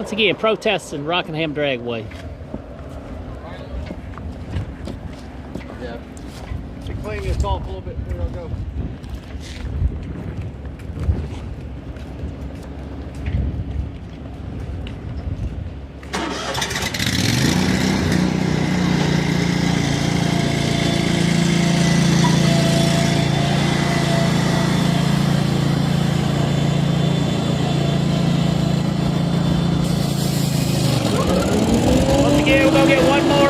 Once again, protesting Rockingham Dragway. Yeah. To clean this off a little bit before I go. We'll go get one more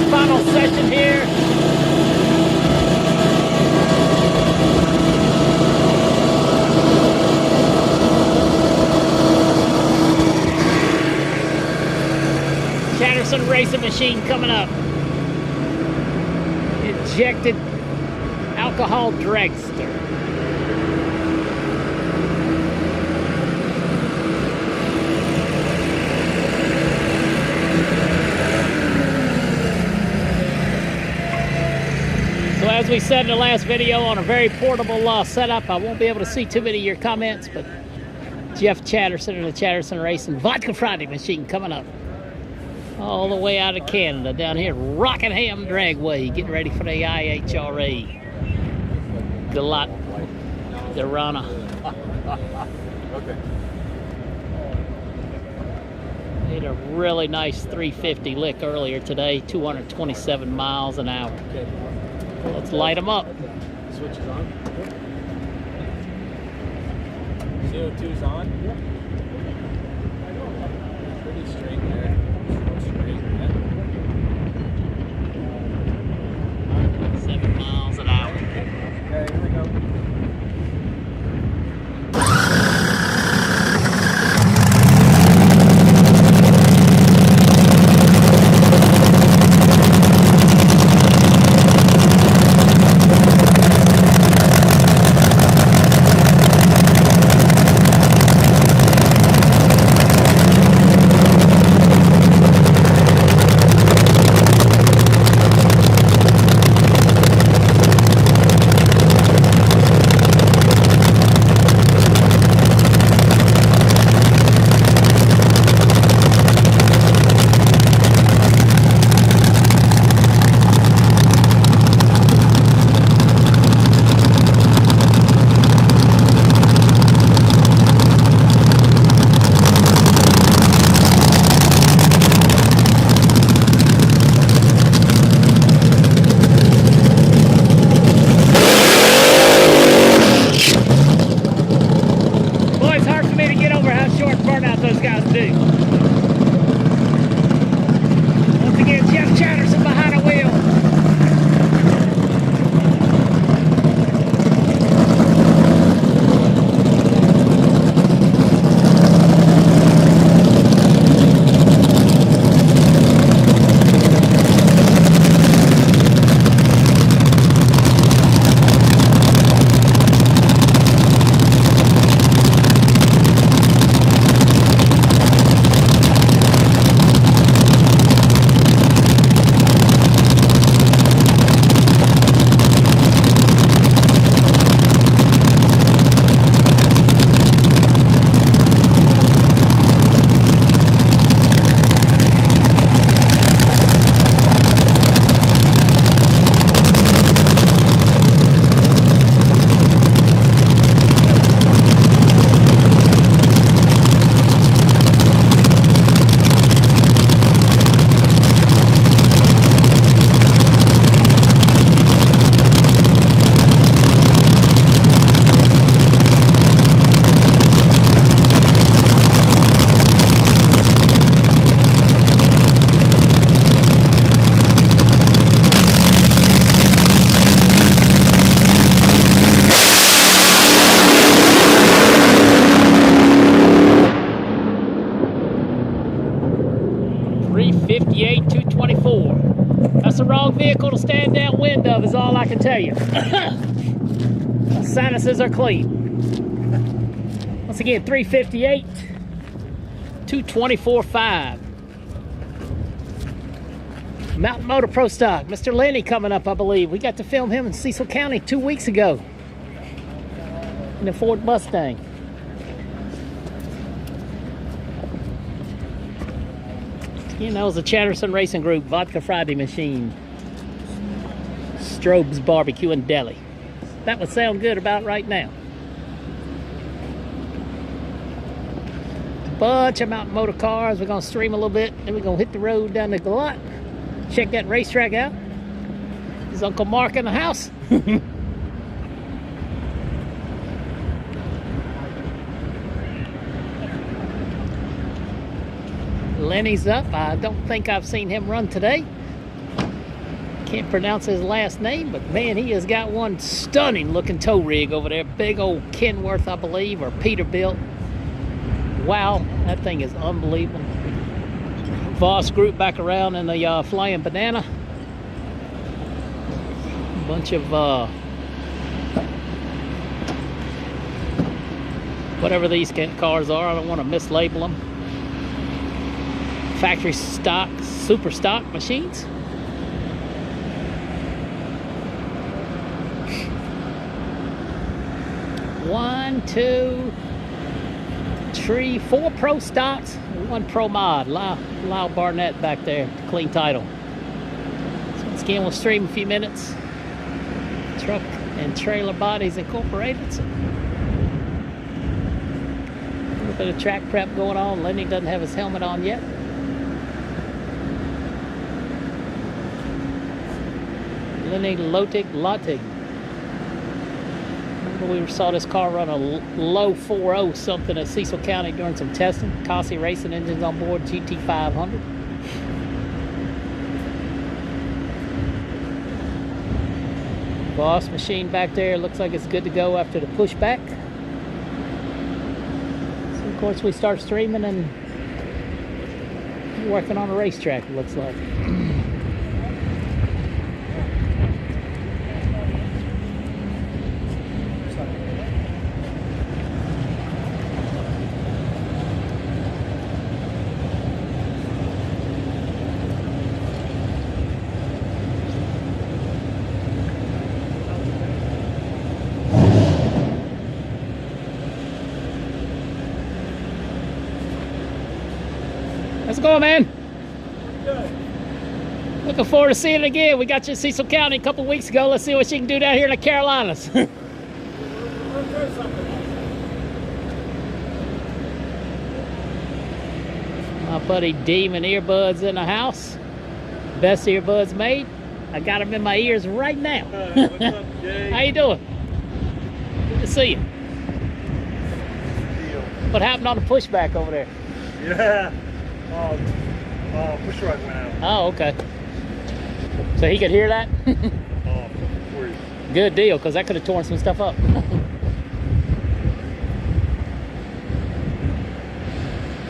final session here. Chatterson racing machine coming up. Injected alcohol dragster. As we said in the last video, on a very portable setup, I won't be able to see too many of your comments, but Jeff Chatterson and the Chatterson Racing Vodka Friday machine coming up all the way out of Canada, down here Rockingham Dragway, getting ready for the IHRA. Good luck, Darana. Okay. Made a really nice 350 lick earlier today, 227 miles an hour. Let's light them up. Switch is on. CO2's on. Yep. Pretty straight there. Straight, yeah. 7 miles an hour. Okay, here we go. Once again, Jeff Chatterson behind the wheel. That's the wrong vehicle to stand downwind of, is all I can tell you. My sinuses are clean. Once again, 358, 224.5. Mountain Motor Pro Stock. Mr. Lenny coming up, I believe. We got to film him in Cecil County 2 weeks ago in the Ford Mustang. You know, it's a Chatterson Racing Group Vodka Friday machine. Strobe's Barbecue and Deli. That would sound good about right now. Bunch of mountain motor cars. We're gonna stream a little bit, then we're gonna hit the road down to Galot. Check that racetrack out. Is Uncle Mark in the house? Lenny's up. I don't think I've seen him run today. Can't pronounce his last name, but man, he has got one stunning looking tow rig over there. Big old Kenworth, I believe, or Peterbilt. Wow, that thing is unbelievable. Voss Group back around in the Flying Banana. Bunch of whatever these cars are, I don't want to mislabel them. Factory stock, super stock machines. One, two, three, four pro stocks, one pro mod. Lyle Barnett back there, clean title. So once again, we'll stream a few minutes. Truck and Trailer Bodies Incorporated. So, a little bit of track prep going on. Lenny doesn't have his helmet on yet. Lenny Lotig. We saw this car run a low 4.0 something at Cecil County during some testing. Cossie Racing engines on board, GT500. Boss machine back there, looks like it's good to go after the pushback. So of course we start streaming and working on a racetrack, it looks like. How's it going, man? Good. Looking forward to seeing it again. We got you in Cecil County a couple weeks ago. Let's see what you can do down here in the Carolinas. We'll do something. My buddy Demon earbuds in the house. Best earbuds made. I got them in my ears right now. What's up, Jay? How you doing? Good to see you. Deal. What happened on the pushback over there? Yeah. Push rod went out. Oh, okay. So he could hear that? For you. Good deal, because that could have torn some stuff up.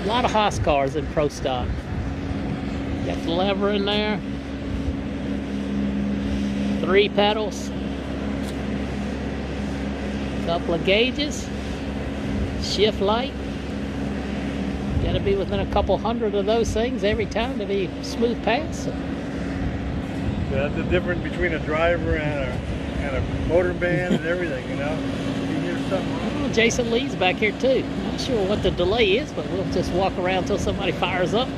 A lot of Haas cars in pro stock. Got the lever in there. 3 pedals. Couple of gauges. Shift light. Got to be within a couple hundred of those things every time to be smooth pass. Yeah, that's the difference between a driver and a motor band and everything, you know? You hear something. Well, Jason Lee's back here too. Not sure what the delay is, but we'll just walk around until somebody fires up.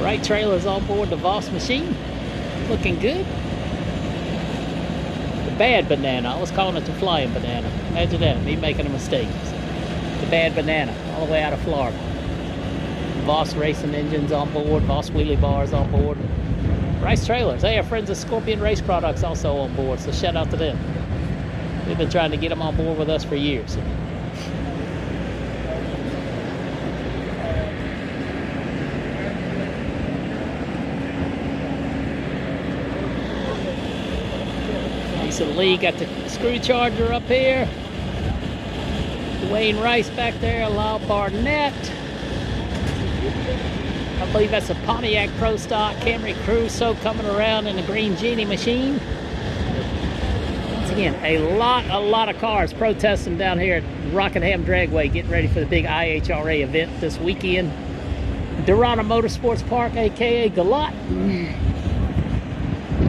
Right trailer's on board the Voss machine. Looking good. The Bad Banana. I was calling it the Flying Banana. Imagine that, me making a mistake. The Bad Banana, all the way out of Florida. Voss Racing engines on board, Voss wheelie bars on board. Rice trailers. Hey, our friends at Scorpion Race Products also on board, so shout out to them. We've been trying to get them on board with us for years. Lisa Lee got the screw charger up here. Wayne Rice back there, Lyle Barnett. I believe that's a Pontiac Pro Stock Camry Crusoe coming around in the green Genie machine. Once again, a lot of cars protesting down here at Rockingham Dragway, getting ready for the big IHRA event this weekend. Darana Motorsports Park, aka Galot.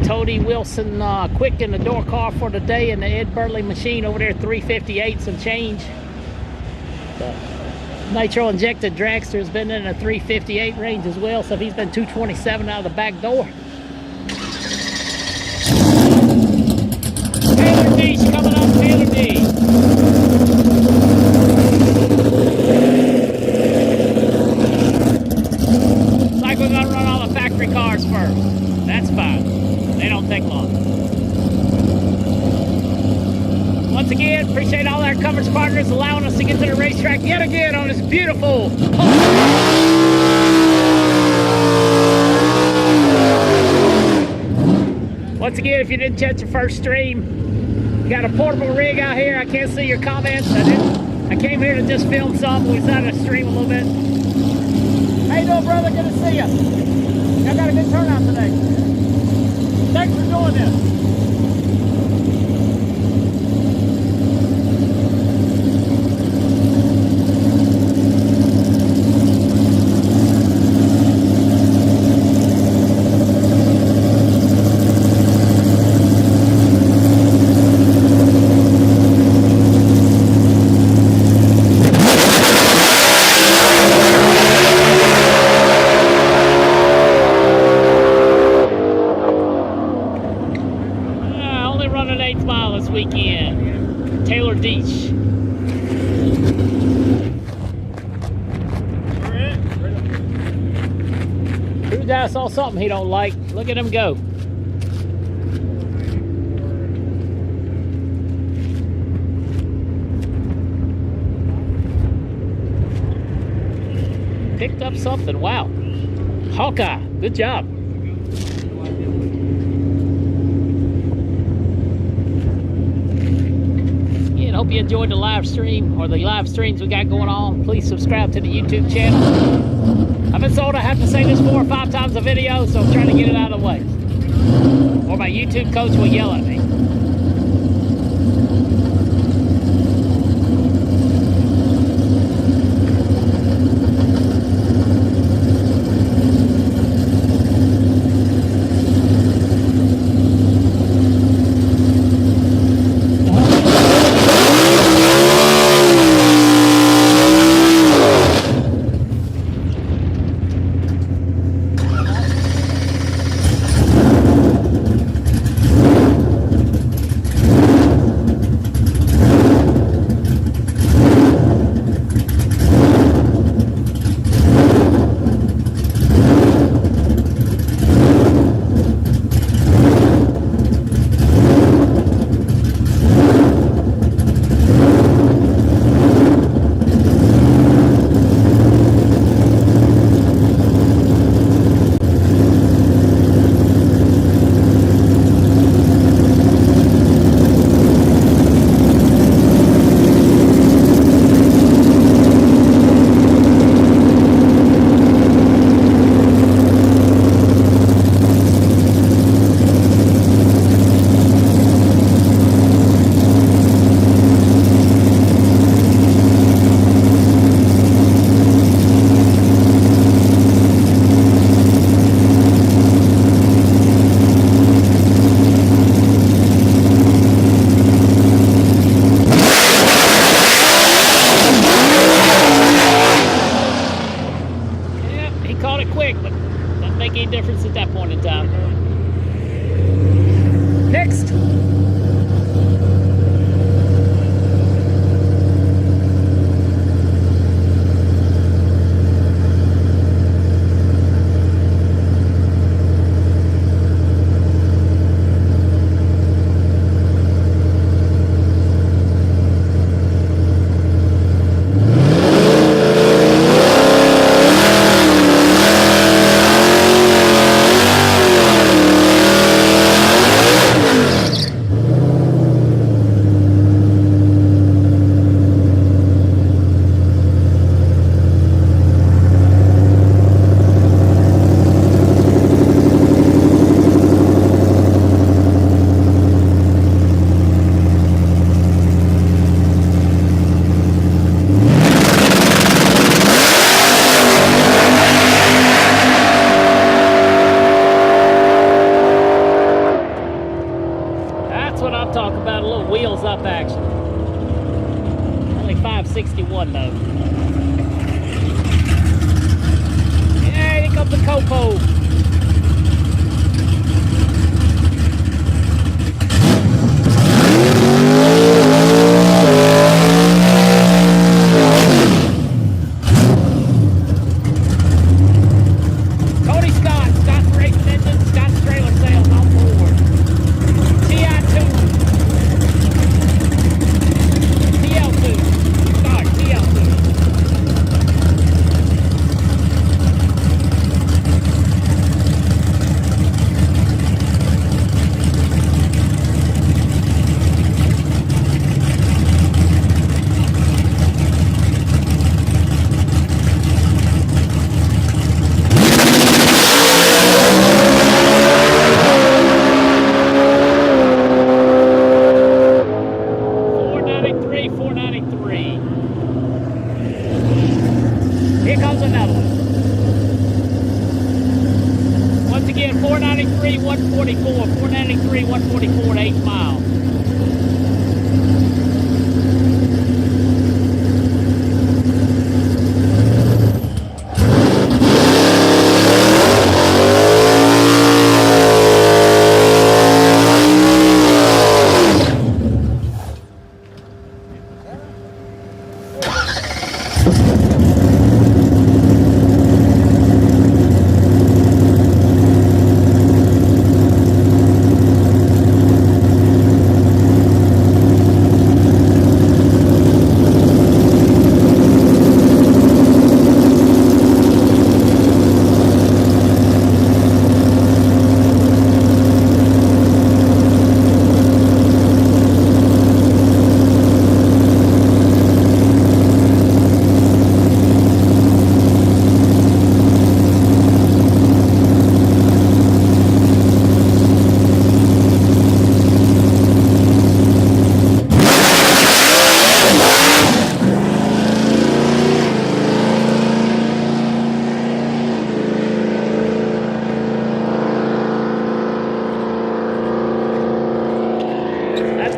Tony Wilson quick in the door car for the day in the Ed Burley machine over there, 358 some change. nitro injected dragster has been in a 358 range as well, so he's been 227 out of the back door. Taylor Deach coming up, Taylor Deach. Looks like we're gonna run all the factory cars first. That's fine. They don't take long. Once again, appreciate all our coverage partners allowing us to get to the racetrack yet again on this beautiful. Once again, if you didn't catch the first stream, we got a portable rig out here. I can't see your comments. I came here to just film some. We decided to stream a little bit. How you doing, brother? Good to see you. Y'all got a good turnout today. Thanks for doing this. Weekend. Taylor Deach. Who guy saw something he don't like? Look at him go. Picked up something. Wow. Hawkeye. Good job. Hope you enjoyed the live stream or the live streams we got going on. Please subscribe to the YouTube channel. I've been told I have to say this 4 or 5 times a video, so I'm trying to get it out of the way. Or my YouTube coach will yell at me. right, here comes the Copo. Tony Scott, Scott's Racing Engine, Scott's Trailer Sales on board. TI2. TL2. Sorry, TL2. Here comes another one. Once again, 493, 144, 493, 144 at 8 Mile.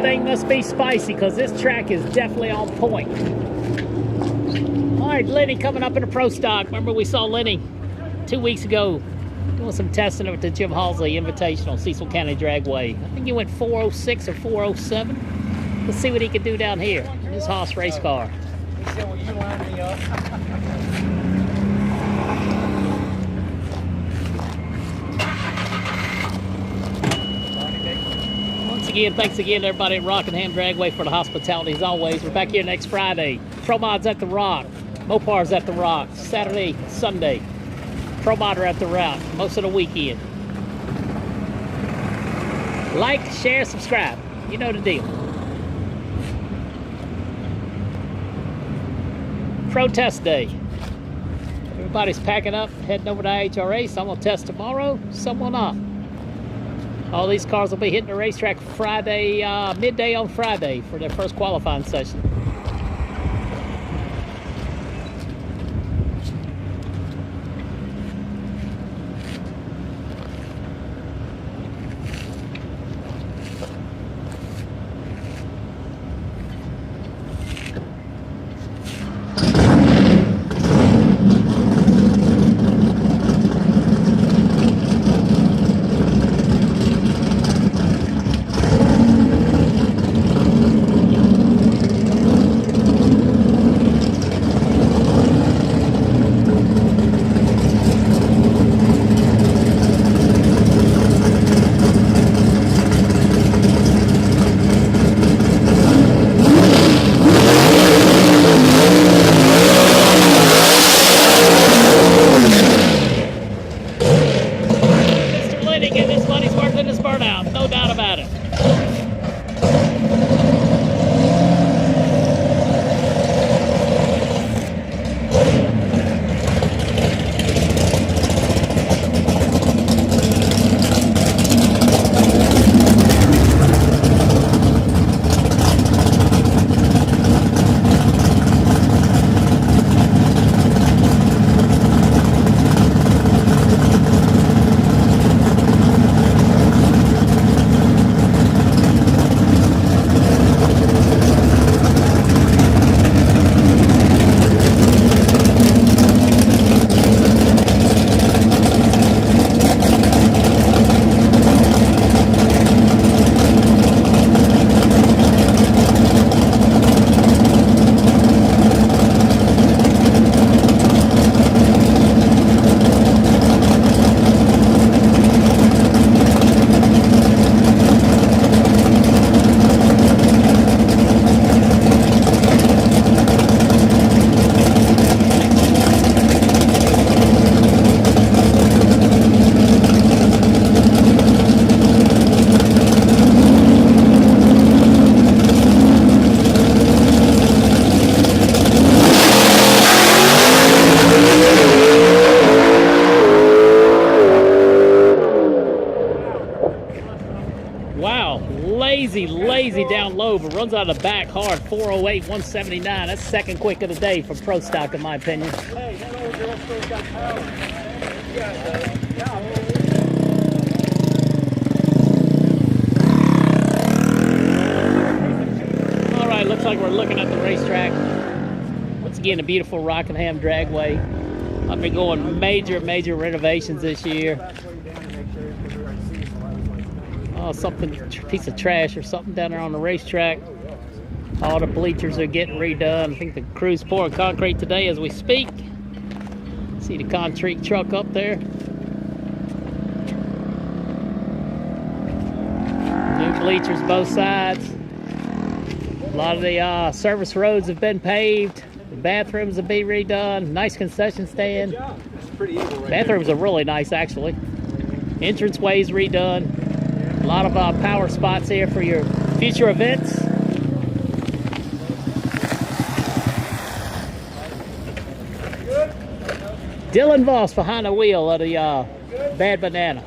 Thing must be spicy because this track is definitely on point. All right, Lenny coming up in a pro stock. Remember we saw Lenny 2 weeks ago doing some testing at the Jim Halsey Invitational, Cecil County Dragway. I think he went 406 or 407. Let's see what he can do down here in his Haas race car. He said, "Will you line me up?" Again, thanks again to everybody at Rockingham Dragway for the hospitality as always. We're back here next Friday. Pro Mods at the Rock, Mopar's at the Rock, Saturday, Sunday. Pro Modder at the Rock, most of the weekend. Like, share, subscribe. You know the deal. Protest day. Everybody's packing up, heading over to IHRA. Some will test tomorrow, some will not. All these cars will be hitting the racetrack Friday, midday on Friday for their first qualifying session. easy down low, but runs out of the back hard. 408, 179. That's second quick of the day for Pro Stock, in my opinion. Hey, that old girl still got power. All right, looks like we're looking at the racetrack. Once again, a beautiful Rockingham Dragway. Undergoing major renovations this year. Oh, something, piece of trash or something down there on the racetrack. All the bleachers are getting redone. I think the crew's pouring concrete today as we speak. See the concrete truck up there. New bleachers both sides. A lot of the service roads have been paved. The bathrooms will be redone. Nice concession stand. It's pretty evil right Bathrooms are really nice, actually. Entranceway's redone. A lot of power spots here for your future events. Dylan Voss behind the wheel of the Bad Banana.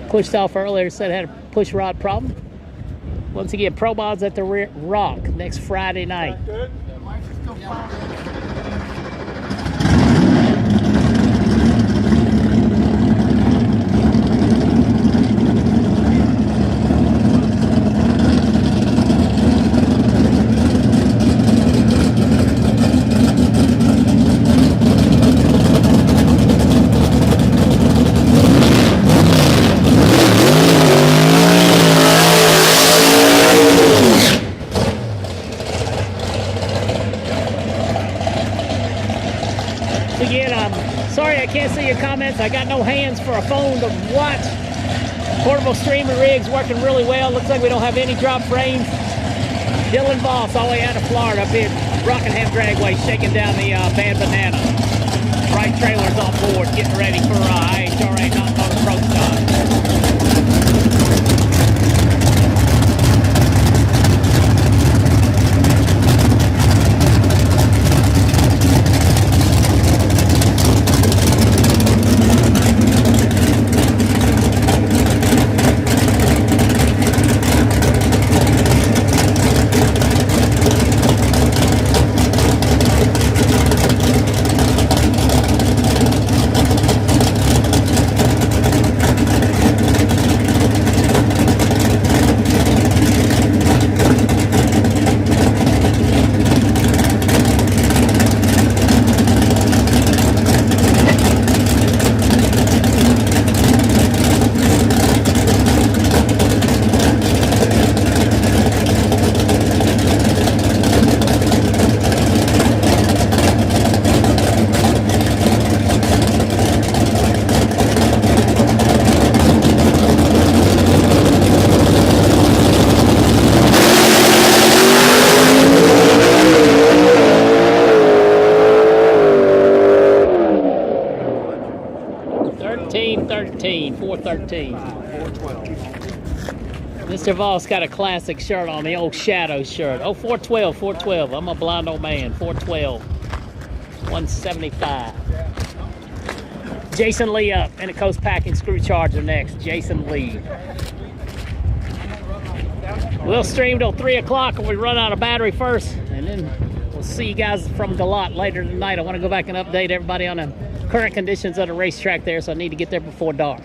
Pushed off earlier, said had a push rod problem. Once again, Pro Mods at the Rock next Friday night. Again, I'm sorry I can't see your comments. I got no hands for a phone to watch. Portable streamer rig's working really well. Looks like we don't have any drop frames. Dylan Voss all the way out of Florida up here at Rockingham Dragway, shaking down the Bad Banana. Right trailers on board, getting ready for IHRA non-motor pro stock. Mr. Voss got a classic shirt on, the old Shadow shirt. Oh, 412, 412. I'm a blind old man. 412, 175. Jason Lee up, and the Coast Packing Screw Charger next. Jason Lee. We'll stream till 3 o'clock when we run out of battery first, and then we'll see you guys from Galat later tonight. I want to go back and update everybody on the current conditions of the racetrack there, so I need to get there before dark.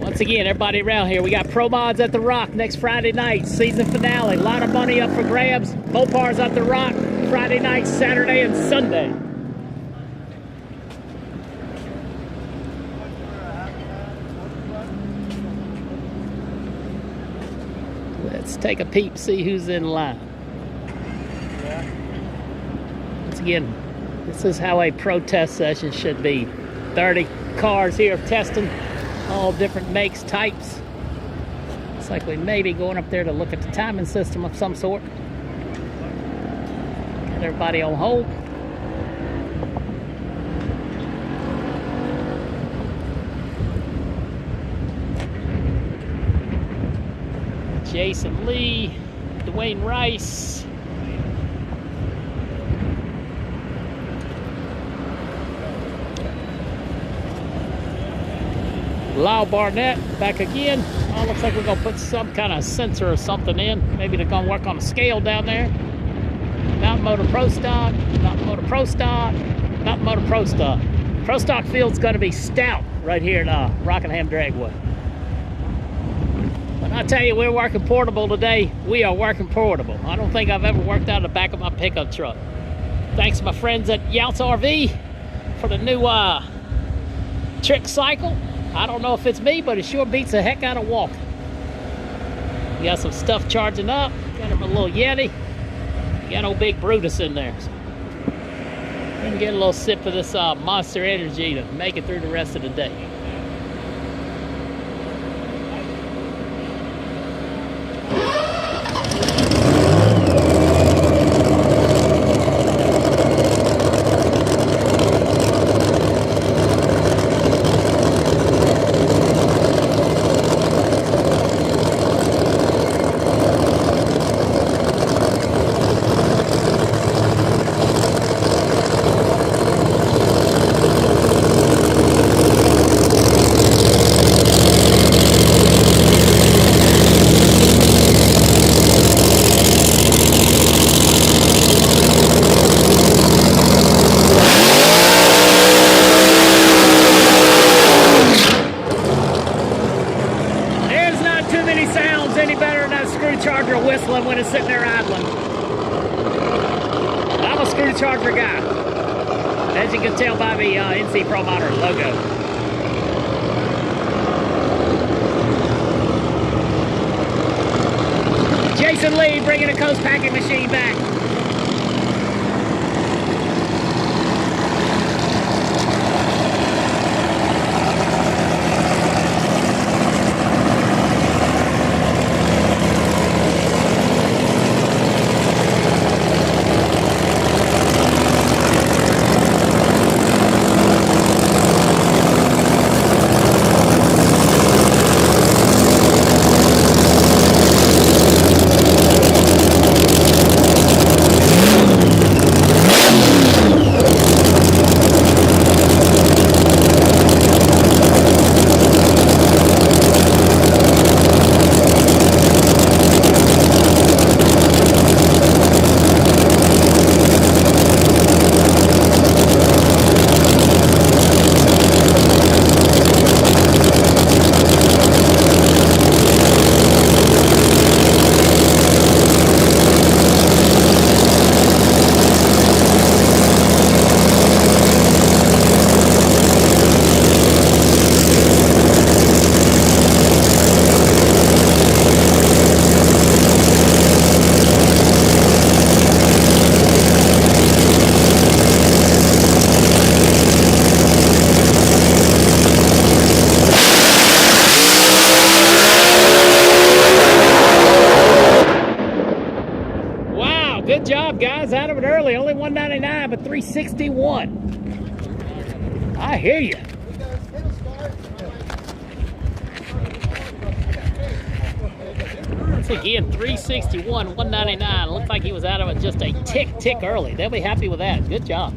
Once again, everybody around here, we got Pro Mods at the Rock next Friday night, season finale. A lot of money up for grabs. Mopars at the Rock Friday night, Saturday, and Sunday. Let's take a peep, see who's in line. Once again, this is how a pro test session should be. 30 cars here testing, all different makes, types. Looks like we may be going up there to look at the timing system of some sort. Got everybody on hold. Jason Lee, Dwayne Rice. Lyle Barnett back again. Oh, looks like we're gonna put some kind of sensor or something in. Maybe they're gonna work on a scale down there. Mountain Motor Pro Stock, Mountain Motor Pro Stock, Mountain Motor Pro Stock. Pro Stock field's gonna be stout right here at Rockingham Dragway. But I tell you, we're working portable today. We are working portable. I don't think I've ever worked out of the back of my pickup truck. Thanks to my friends at Youts RV for the new trick cycle. I don't know if it's me, but it sure beats the heck out of walking. We got some stuff charging up. Got him a little Yeti. Got old Big Brutus in there. So we can get a little sip of this Monster Energy to make it through the rest of the day. Whistling when it's sitting there idling. I'm a screw charger guy, as you can tell by the NC Pro Monitor logo. Jason Lee bringing a Coast packing machine back. Good job, guys. Out of it early. Only $199, but $361. I hear you. Once again, $361, $199. Looks like he was out of it just a tick early. They'll be happy with that. Good job.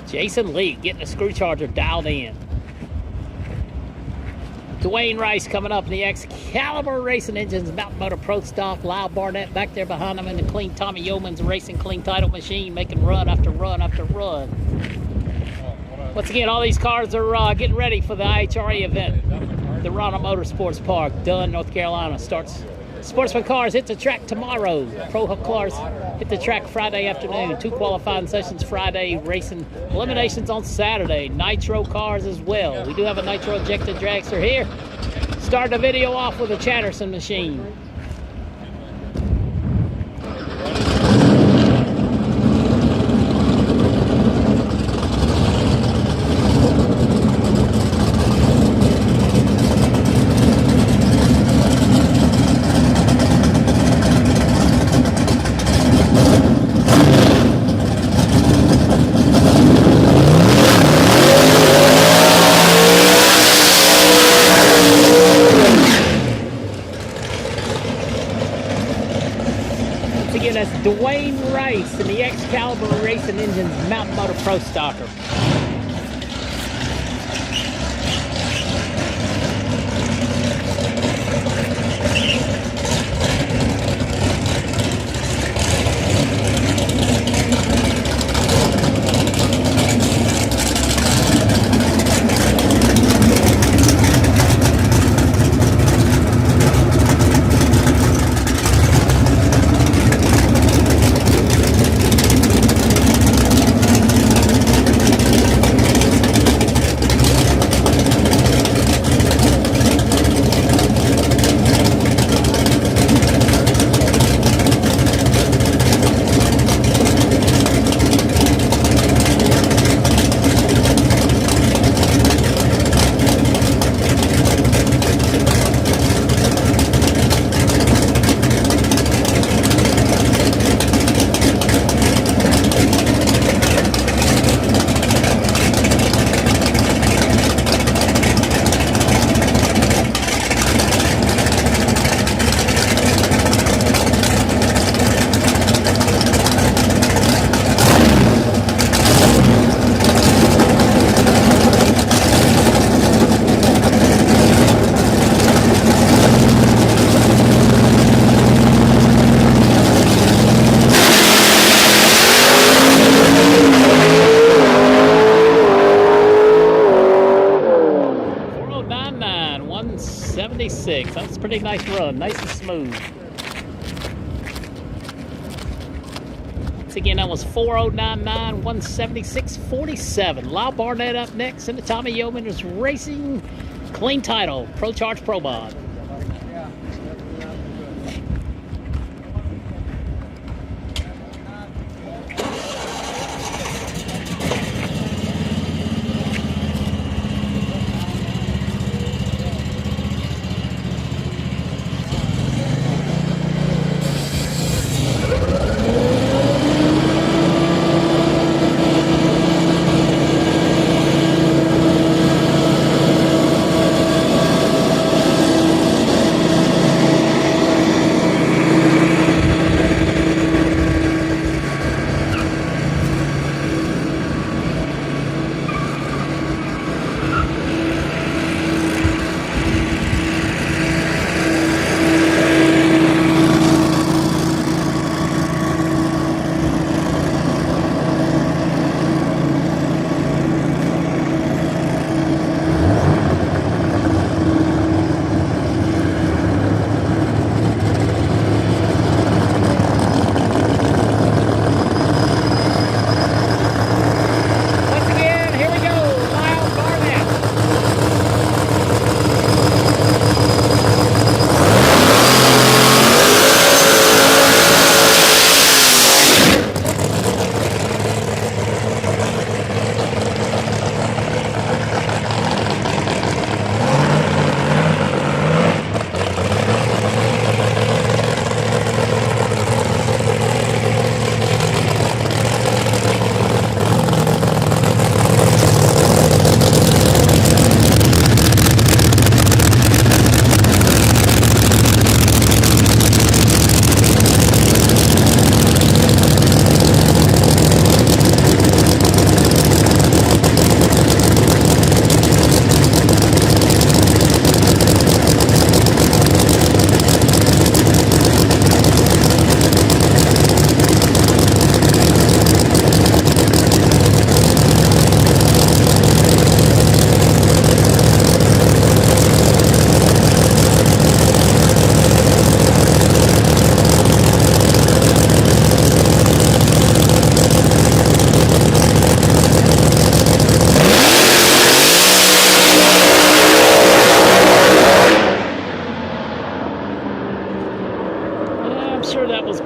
Jason Lee getting the screw charger dialed in. Dwayne Rice coming up in the Excalibur Racing Engines, Mountain Motor Pro Stock. Lyle Barnett back there behind him in the clean Tommy Yeoman's Racing Clean Title machine, making run after run after run. Once again, all these cars are getting ready for the IHRA event. Darana Motorsports Park, Dunn, North Carolina. Starts. Sportsman cars hit the track tomorrow. Pro Hook cars hit the track Friday afternoon. 2 qualifying sessions Friday, racing eliminations on Saturday. Nitro cars as well. We do have a nitro injected dragster here. Start the video off with a Chatterson machine. Again, that's Dwayne Rice in the Excalibur Racing Engines Mountain Motor Pro Stocker. It's a pretty nice run, nice and smooth. Once again, that was 4099 176.47. Lyle Barnett up next in the Tommy Yeoman's Racing Clean Title Pro Charge Pro Mod.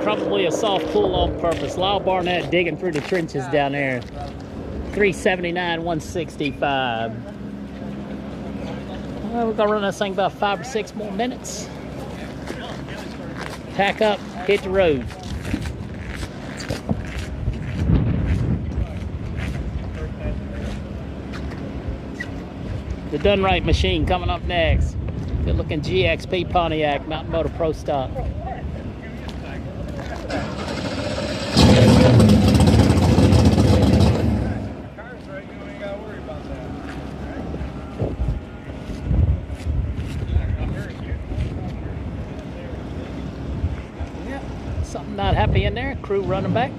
Probably a soft pull on purpose. Lyle Barnett digging through the trenches down there. 379, 165. Well, we're gonna run this thing about 5 or 6 more minutes. Pack up, hit the road. The Done Right machine coming up next. Good looking GXP Pontiac Mountain Motor Pro Stock. Something not happy in there. Crew running back.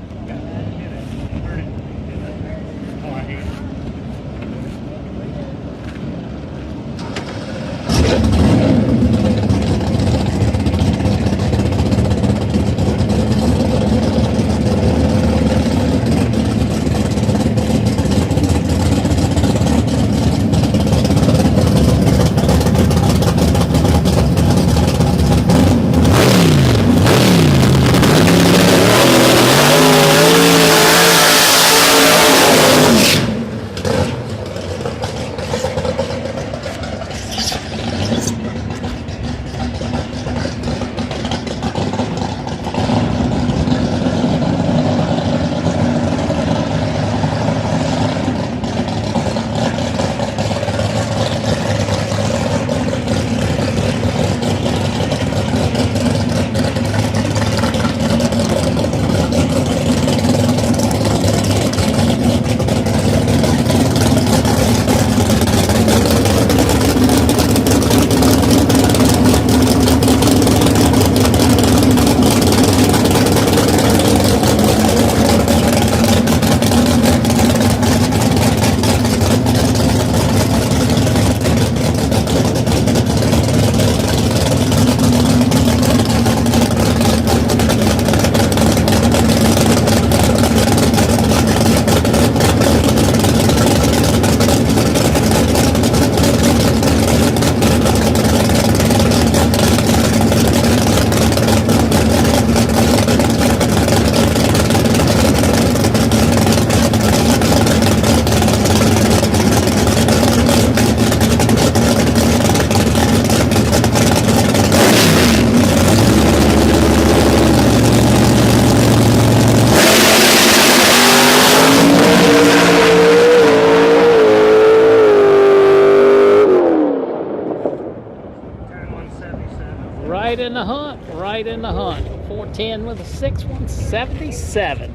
late in the hunt. 410 with a 6-177.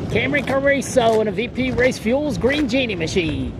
Camry Carrizo and a VP Race Fuels Green Genie machine.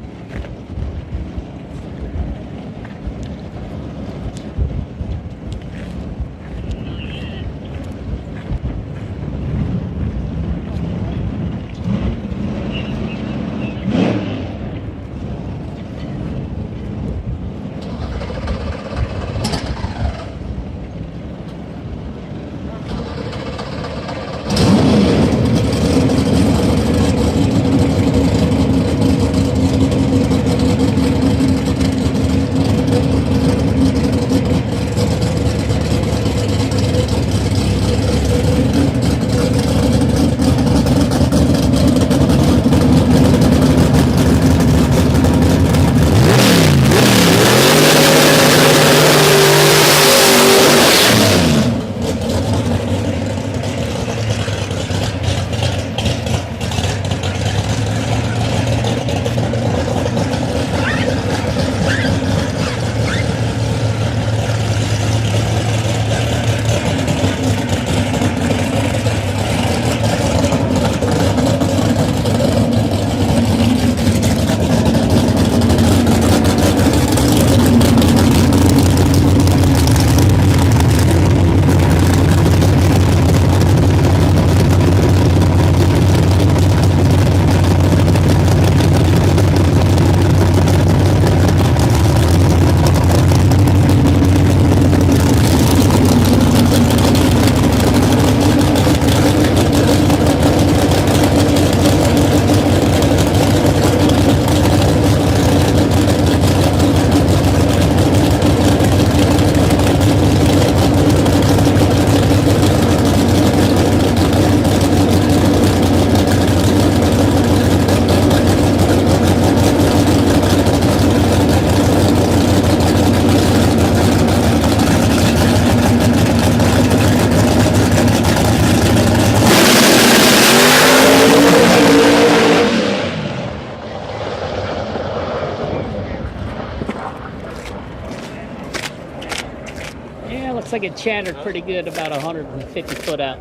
Looks like it chattered pretty good about 150 foot out.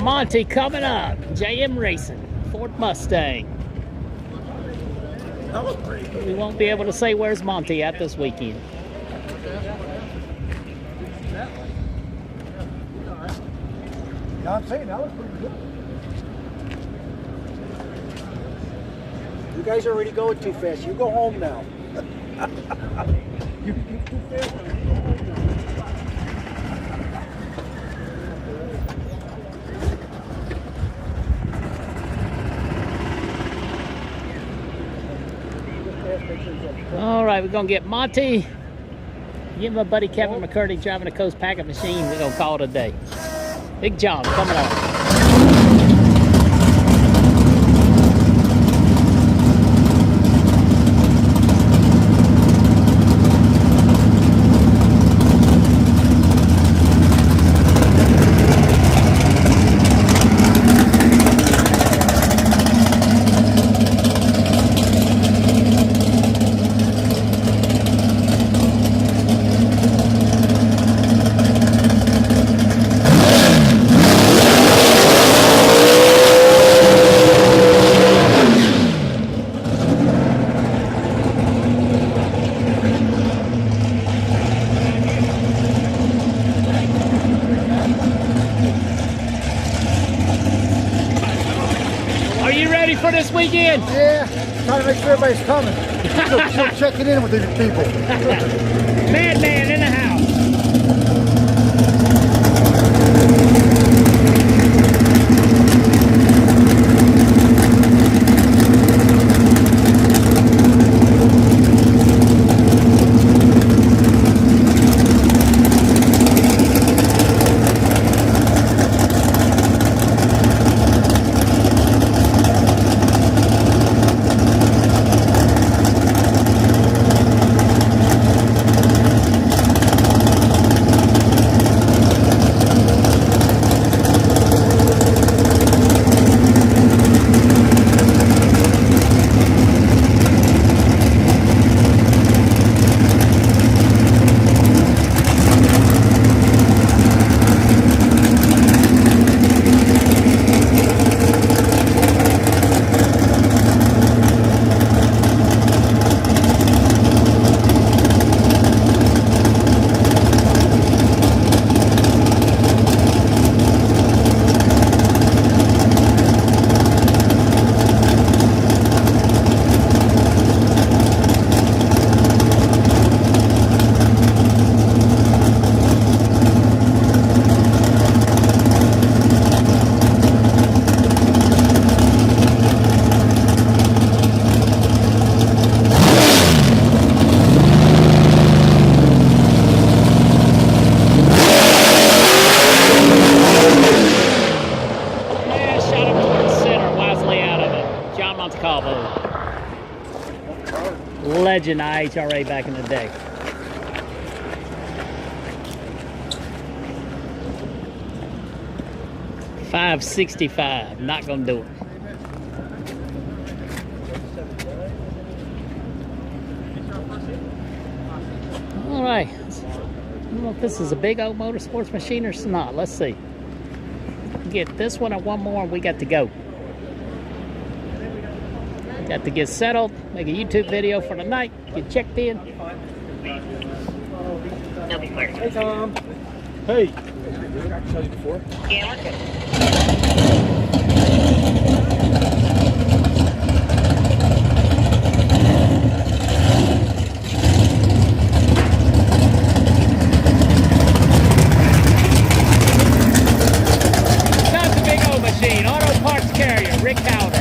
Monty coming up. JM Racing, Ford Mustang. We won't be able to say where's Monty at this weekend. I'm saying that was pretty good. You guys are already going too fast. You go home now. You too fast. All right, we're gonna get Monty. Give my buddy Kevin McCurdy driving a Coast Packet machine. We're gonna call it a day. Big John coming on. For this weekend? Yeah, trying to make sure everybody's coming. Still checking in with these people. Madman in the house. huge in the IHRA back in the day. $565, not gonna do it. All right, I don't know if this is a big old motorsports machine or not. Let's see. Get this one and one more and we got to go. Got to get settled, make a YouTube video for the night, get checked in. Hey, Tom. Hey. I saw you before. Yeah, we're good. That's a big old machine. Auto parts carrier, Rick Powder.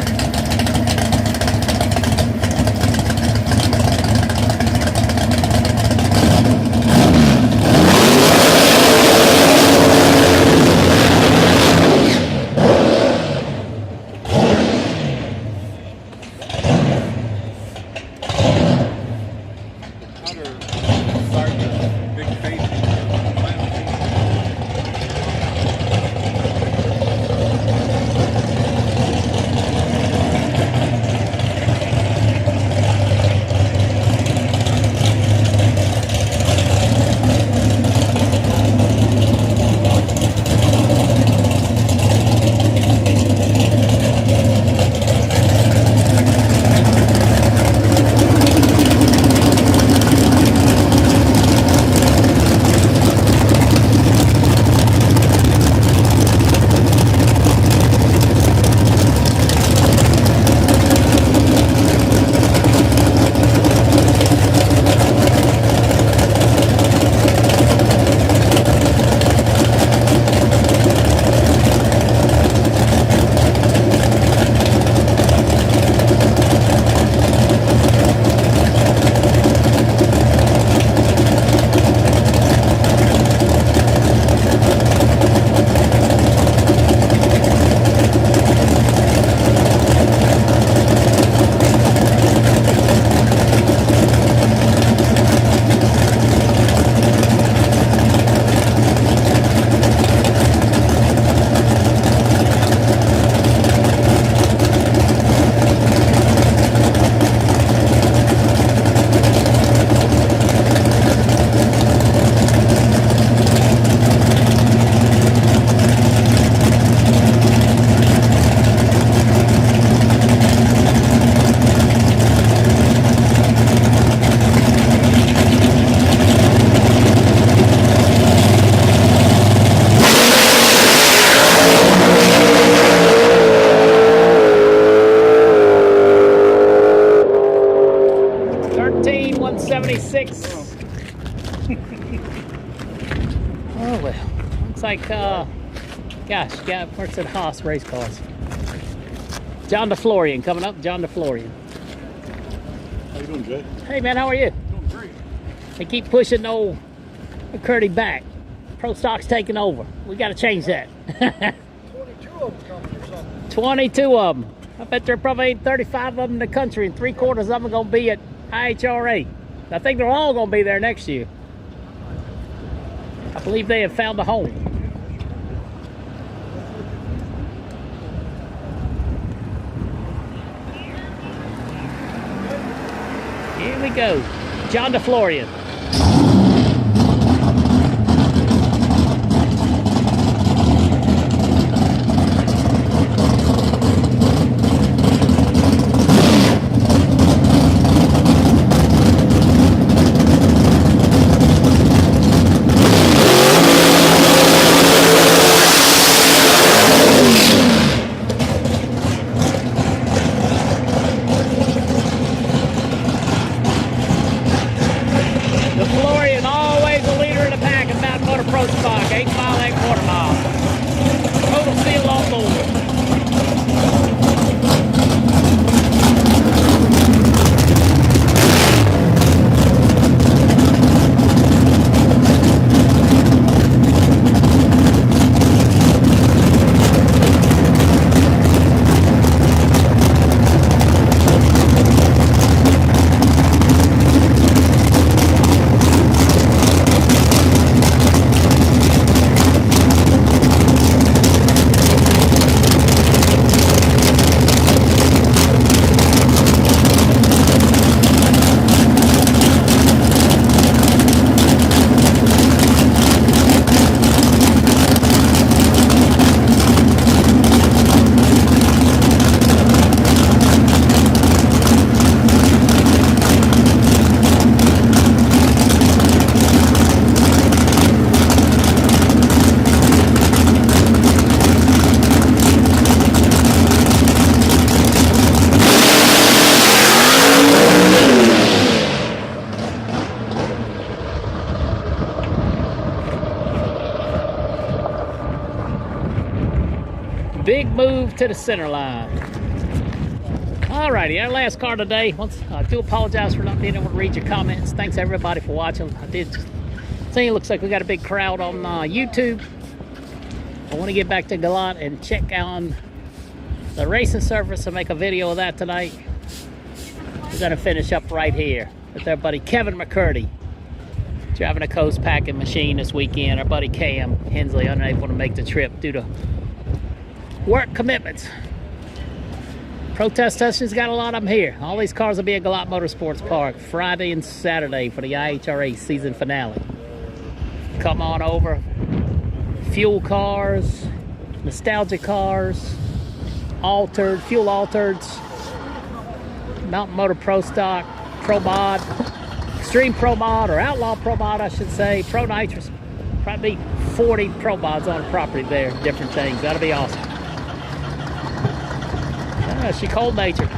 Oh well, looks like gosh, guy works at Haas race cars. John DeFlorian coming up. John DeFlorian. How you doing, Jay? Hey man, how are you? Doing great. They keep pushing old McCurdy back. Pro Stock's taking over. We got to change that. 22 of them coming or something. 22 of them. I bet there are probably 35 of them in the country, and 3/4 of them are going to be at IHRA. I think they're all going to be there next year. I believe they have found a home. Here we go. John DeFlorian. DeFlorian, always the leader in the pack at Mountain Motor Pro Park, 8 mile and quarter mile. Total seal on board. Big move to the center line. Alrighty, our last car today. I do apologize for not being able to read your comments. Thanks everybody for watching. I did see it looks like we got a big crowd on YouTube. I want to get back to Gallant and check on the racing surface and make a video of that tonight. We're going to finish up right here with our buddy Kevin McCurdy, driving a coast packing machine this weekend. Our buddy Cam Hensley unable to make the trip due to work commitments. Protest sessions, got a lot of them here. All these cars will be at Gallant Motorsports Park Friday and Saturday for the IHRA season finale. Come on over. Fuel cars, nostalgia cars, altered, fuel altereds, Mountain Motor Pro Stock, Pro Mod, Extreme Pro Mod, or Outlaw Pro Mod, I should say, Pro Nitrous. Probably 40 Pro Mods on the property there, different things. That'll be awesome. She cold natured.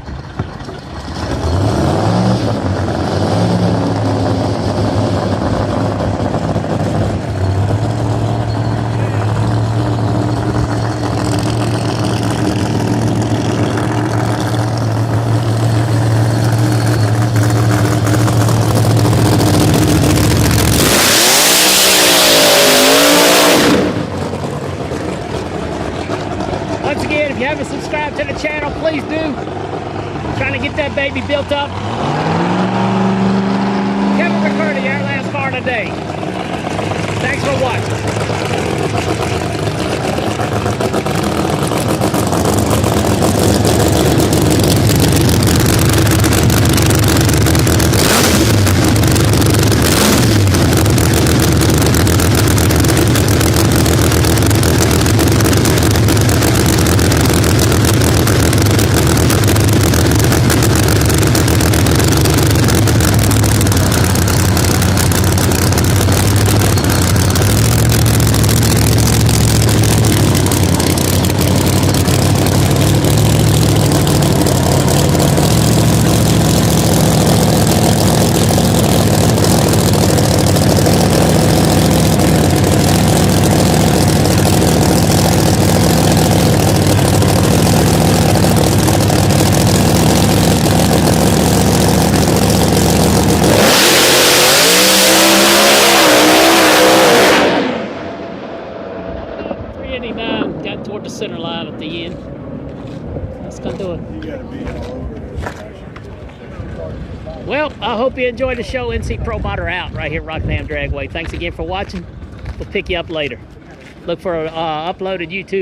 Once again, if you haven't subscribed to the channel, please do. Trying to get that baby built up. Kevin McCurdy, our last car today. Thanks for got toward the center line at the end. That's gonna do it. You gotta be all over this. Well, I hope you enjoyed the show. NC Pro Mod are out right here at Rockingham Dragway. Thanks again for watching. We'll pick you up later. Look for uploaded YouTube.